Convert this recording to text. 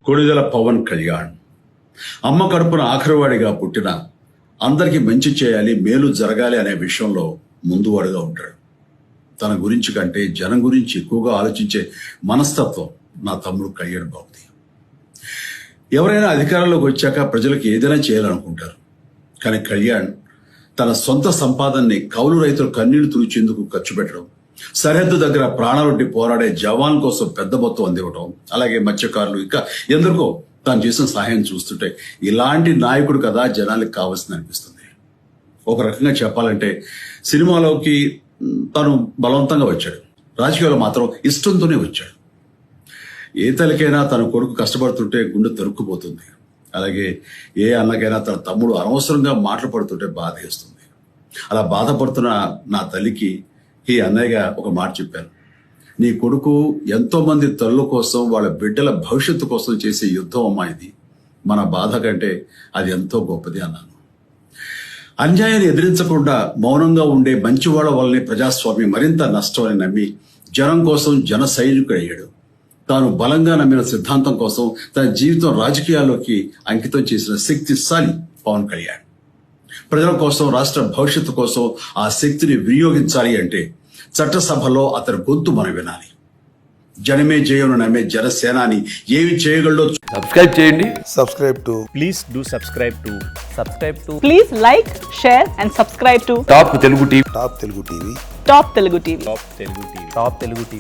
కొణిదెల పవన్ కళ్యాణ్ అమ్మ కడుపున ఆఖరివాడిగా పుట్టిన అందరికీ మంచి చేయాలి, మేలు జరగాలి అనే విషయంలో ముందువాడుగా ఉంటాడు. తన గురించి కంటే జనం గురించి ఎక్కువగా ఆలోచించే మనస్తత్వం నా తమ్ముడు కళ్యాణ్ బాబుది. ఎవరైనా అధికారంలోకి వచ్చాక ప్రజలకు ఏదైనా చేయాలనుకుంటారు. కానీ కళ్యాణ్ తన సొంత సంపాదనని కౌలు రైతులు కన్నీళ్లు తుడిచేందుకు ఖర్చు పెట్టడం, సరిహద్దు దగ్గర ప్రాణాలొడ్డి పోరాడే జవాన్ కోసం పెద్ద మొత్తం అందివ్వడం, అలాగే మత్స్యకారులు ఇంకా ఎందరికో తాను చేసిన సహాయం చూస్తుంటే ఇలాంటి నాయకుడు కదా జనానికి కావాల్సింది అనిపిస్తుంది. ఒక రకంగా చెప్పాలంటే సినిమాలోకి తను బలవంతంగా వచ్చాడు, రాజకీయాల్లో మాత్రం ఇష్టంతోనే వచ్చాడు. ఏ తల్లికైనా తన కొడుకు కష్టపడుతుంటే గుండె తరుక్కుపోతుంది. అలాగే ఏ అన్నకైనా తన తమ్ముడు అనవసరంగా మాటలు పడుతుంటే బాధ వేస్తుంది. అలా బాధపడుతున్న నా తల్లికి ఈ అన్నయ్యగా ఒక మాట చెప్పాను. నీ కొడుకు ఎంతో మంది తల్లుల కోసం, వాళ్ళ బిడ్డల భవిష్యత్తు కోసం చేసే యుద్ధం అమ్మా ఇది. మన బాధ కంటే అది ఎంతో గొప్పది అన్నాను. అన్యాయాన్ని ఎదిరించకుండా మౌనంగా ఉండే మంచివాళ్ల వల్లనే ప్రజాస్వామ్యం మరింత నష్టమని నమ్మి జనం కోసం జన సైనికుడు అయ్యాడు. తాను బలంగా నమ్మిన సిద్ధాంతం కోసం తన జీవితం రాజకీయాల్లోకి అంకితం చేసిన శక్తిశాలి పవన్ కళ్యాణ్. ప్రజల కోసం, రాష్ట్ర భవిష్యత్తు కోసం ఆ శక్తిని వినియోగించాలి అంటే చట్టసభలో అతని గొంతు మనం వినాలి. జనమే జయను నమ్మే జనసేనాని ఏమి చేయగలడో సబ్స్క్రైబ్ చేయండి. Please do subscribe to Please like, share and subscribe to top Telugu TV. Top Telugu TV. Top Telugu TV.